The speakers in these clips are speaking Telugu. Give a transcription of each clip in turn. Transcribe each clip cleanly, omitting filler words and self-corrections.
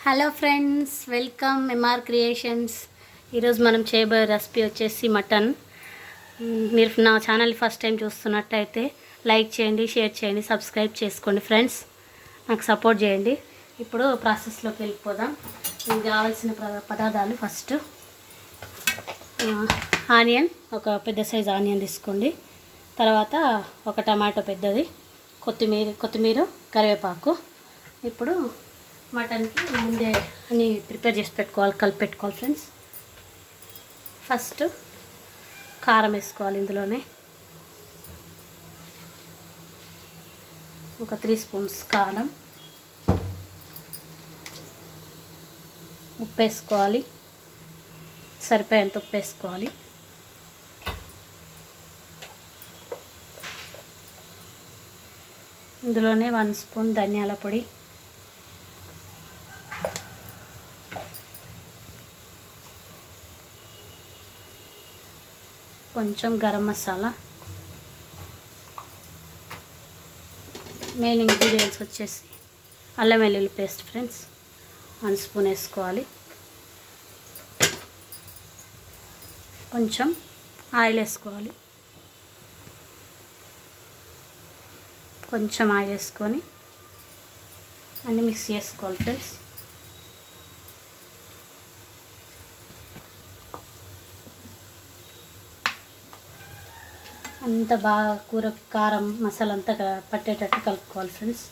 Hello friends, welcome MR creations. ఈరోజు మనం చేయబోయే రెసిపీ వచ్చేసి మటన్. మీరు నా ఛానల్ ఫస్ట్ టైం చూస్తున్నట్టయితే లైక్ చేయండి, షేర్ చేయండి, సబ్స్క్రైబ్ చేసుకోండి ఫ్రెండ్స్. నాకు సపోర్ట్ చేయండి. ఇప్పుడు ప్రాసెస్లోకి వెళ్ళిపోదాం. దీనికి కావాల్సిన పదార్థాలు ఫస్ట్ ఆనియన్, ఒక పెద్ద సైజు ఆనియన్ తీసుకోండి. తర్వాత ఒక టమాటో పెద్దది, కొత్తిమీర, కరివేపాకు. ఇప్పుడు మటన్కి ముందే అన్నీ ప్రిపేర్ చేసి పెట్టుకోవాలి, కలిపి పెట్టుకోవాలి ఫ్రెండ్స్. ఫస్ట్ కారం వేసుకోవాలి. ఇందులోనే ఒక 3 స్పూన్స్ కారం, ఉప్పు వేసుకోవాలి, సరిపోయేంత ఉప్పు వేసుకోవాలి. ఇందులోనే 1 స్పూన్ ధనియాల పొడి, కొంచెం గరం మసాలా. మెయిన్ ఇంగ్రీడియంట్స్ వచ్చేసి అల్లం వెల్లుల్లి పేస్ట్ ఫ్రెండ్స్, 1 స్పూన్ వేసుకోవాలి. కొంచెం ఆయిల్ వేసుకోవాలి. కొంచెం ఆయిల్ వేసుకొని అన్నీ మిక్స్ చేసుకోవాలి ఫ్రెండ్స్. అంత బాగా కూరకి కారం మసాలా అంతా పట్టేటట్టు కలుపుకోవాలి ఫ్రెండ్స్.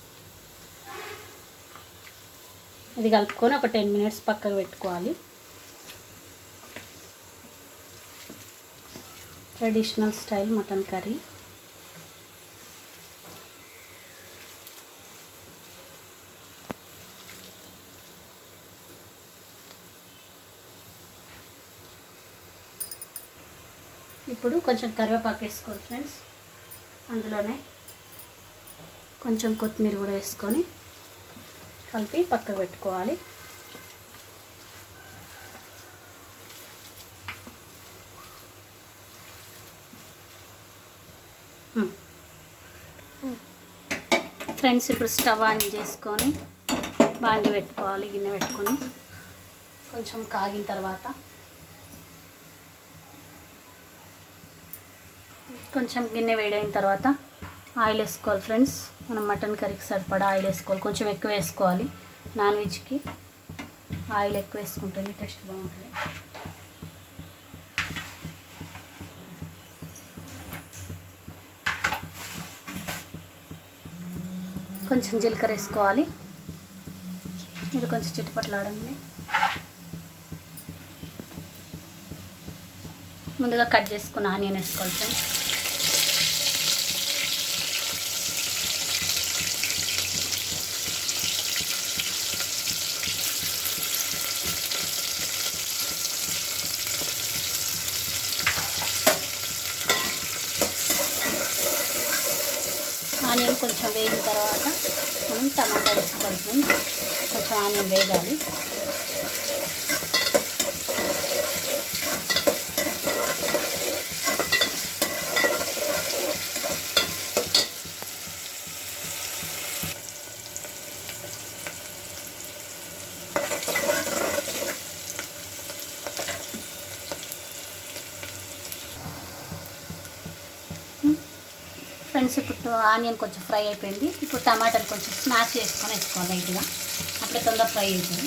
ఇది కలుపుకొని ఒక 10 మినిట్స్ పక్కకు పెట్టుకోవాలి. Traditional style mutton curry. ఇప్పుడు కొంచెం కరివేపాకు వేసుకోండి ఫ్రెండ్స్. అందులోనే కొంచెం కొత్తిమీర కూడా వేసుకొని కలిపి పక్కకు పెట్టుకోవాలి. ఫ్రెండ్స్, ఇప్పుడు స్టవ్ ఆన్ చేసుకొని బాండి పెట్టుకోవాలి. గిన్నె పెట్టుకొని కొంచెం కాగిన తర్వాత కొంచెం గిన్నె వేడైన తర్వాత ఆయిల్ వేసుకోవాలి ఫ్రెండ్స్. మనం మటన్ కర్రీకి సరిపడా ఆయిల్ వేసుకోవాలి. కొంచెం ఎక్కువ వేసుకోవాలి. నాన్ వెజ్కి ఆయిల్ ఎక్కువ వేసుకుంటుంది, టేస్ట్ బాగుంటుంది. కొంచెం జీలకర్ర వేసుకోవాలి. ఇది కొంచెం చిట్టుపట్లాడండి. ముందుగా కట్ చేసుకున్న ఆనియన్ వేసుకోవాలి ఫ్రెండ్స్. ఆనియన్ కొంచెం వేగిన తర్వాత మనం టమాటా వేసుకోవాలి ఫ్రెండ్స్. కొంచెం ఆనియన్ వేగాలి. ఫ్రెండ్స్, ఇప్పుడు ఆనియన్ కొంచెం ఫ్రై అయిపోయింది. ఇప్పుడు టమాటాలు కొంచెం స్మాష్ చేసుకొని వేసుకోవాలి లైట్గా, అప్పుడే తొందరగా ఫ్రై అవుతుంది.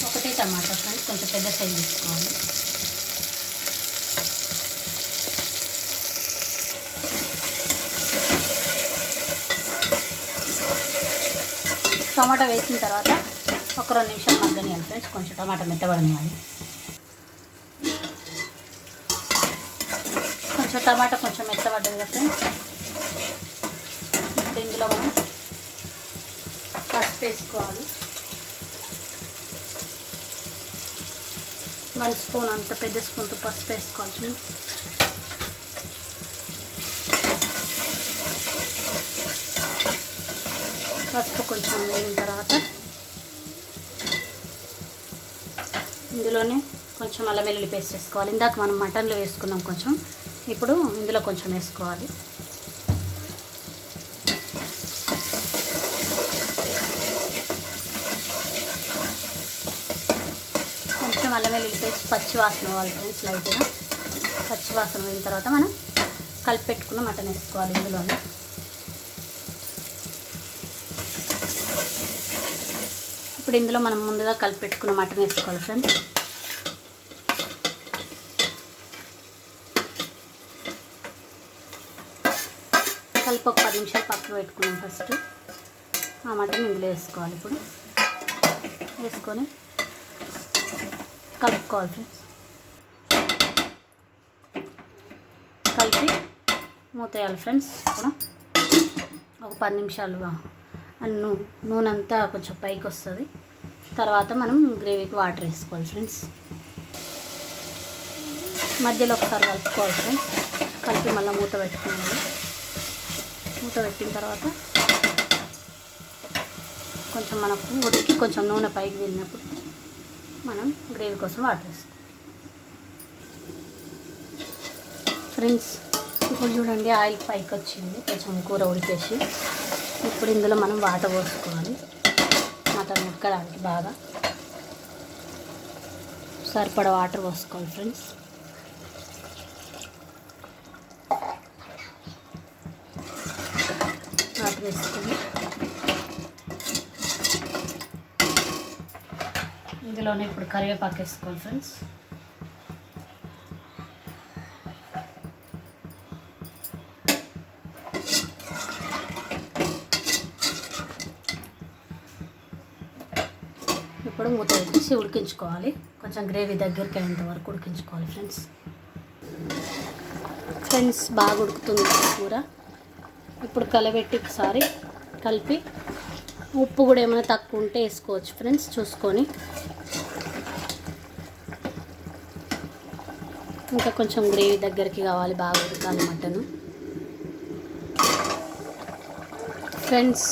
ఒకటే టమాటా ఫ్రెండ్స్, కొంచెం పెద్ద సైజు తీసుకోవాలి. టమాటా వేసిన తర్వాత ఒక 2 నిమిషాలు మగ్గనియాలి ఫ్రెండ్స్. కొంచెం టమాటా మెత్తబడనియాలి. టమాటా కొంచెం మెత్తబడ్డది కదా ఫ్రెండ్స్. ఇప్పుడు ఇందులో మనం పసుపు వేసుకోవాలి. 1 స్పూన్, అంత పెద్ద స్పూన్తో పసుపు వేసుకోవాలి. పసుపు కొంచెం వేగిన తర్వాత ఇందులోనే కొంచెం అల్లం వెల్లుల్లి పేస్ట్ వేసుకోవాలి. ఇందాక మనం మటన్లో వేసుకున్నాం కొంచెం, ఇప్పుడు ఇందులో కొంచెం వేసుకోవాలి. అల్లం వెల్లుల్లి పేస్ట్ పచ్చి వాసన పోవాలి ఫ్రెండ్స్. లైట్గా పచ్చి వాసన పోయిన తర్వాత మనం కలిపి పెట్టుకున్న మటన్ వేసుకోవాలి ఇందులోనే. ఇప్పుడు ఇందులో మనం ముందుగా కలిపి పెట్టుకున్న మటన్ వేసుకోవాలి ఫ్రెండ్స్. కలిపి ఒక 10 నిమిషాలు పక్కన పెట్టుకున్నాం. ఫస్ట్ ఆ మటన్ ఇందులో వేసుకోవాలి. ఇప్పుడు వేసుకొని కలుపుకోవాలి ఫ్రెండ్స్. కలిపి మూత వేయాలి ఫ్రెండ్స్. ఇప్పుడు ఒక 10 నిమిషాలు నూనె అంతా కొంచెం పైకి వస్తుంది. తర్వాత మనం గ్రేవీకి వాటర్ వేసుకోవాలి ఫ్రెండ్స్. మధ్యలో ఒకసారి కలుపుకోవాలి ఫ్రెండ్స్. కలిపి మళ్ళీ మూత పెట్టుకోవాలి. మూత పెట్టిన తర్వాత కొంచెం మనకు ఉడికి కొంచెం నూనె పైకి వెళ్ళినప్పుడు మనం గ్రేవీ కోసం వాటర్ వేసుకోవాలి ఫ్రెండ్స్. ఇప్పుడు చూడండి ఆయిల్ పైకి వచ్చింది, కొంచెం కూర ఉడికేసి. ఇప్పుడు ఇందులో మనం వాటర్ పోసుకోవాలి మటన్ ఉడకడానికి. బాగా సరిపడా వాటర్ పోసుకోవాలి ఫ్రెండ్స్. వాటర్ వేసుకొని ఇందులోనే ఇప్పుడు కరివేపాకు వేసుకోవాలి ఫ్రెండ్స్. ఇప్పుడు మూత పెట్టేసి ఉడికించుకోవాలి. కొంచెం గ్రేవీ దగ్గరికి అయ్యేంత వరకు ఉడికించుకోవాలి ఫ్రెండ్స్. బాగా ఉడుకుతుంది కూర. ఇప్పుడు కలబెట్టి ఒకసారి కలిపి ఉప్పు కూడా ఏమైనా తక్కువ ఉంటే వేసుకోవచ్చు ఫ్రెండ్స్ చూసుకొని. ఇంకా కొంచెం గ్రేవీ దగ్గరికి కావాలి, బాగా ఉడకాలి మటన్ ఫ్రెండ్స్.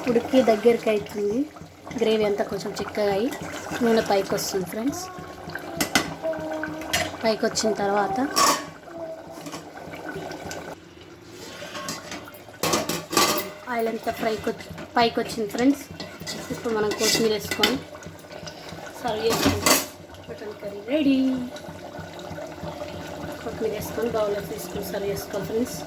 ఉడికి దగ్గరికి అవుతుంది. గ్రేవీ అంతా కొంచెం చిక్కగా అయ్యి నూనె పైకి వస్తుంది ఫ్రెండ్స్. పైకి వచ్చిన తర్వాత ఆయిల్ అంతా పైకి వచ్చింది ఫ్రెండ్స్. ఇప్పుడు మనం కొత్తిమీర వేసుకొని సర్వ్ చేసుకుంటాం. Mutton curry ready. కొత్తిమీర వేసుకొని బౌల్లో తీసుకొని సర్వ్ చేసుకోవాలి ఫ్రెండ్స్.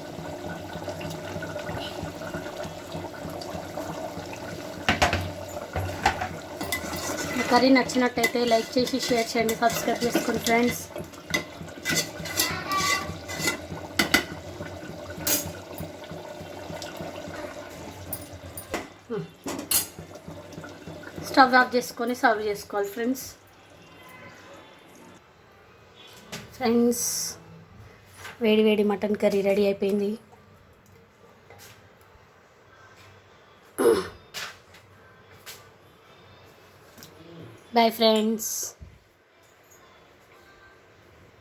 కర్రీ నచ్చినట్టయితే లైక్ చేసి షేర్ చేయండి, సబ్స్క్రైబ్ చేసుకోండి ఫ్రెండ్స్. స్టవ్ ఆఫ్ చేసుకొని సర్వ్ చేసుకోవాలి ఫ్రెండ్స్. వేడి వేడి మటన్ కర్రీ రెడీ అయిపోయింది. Bye friends.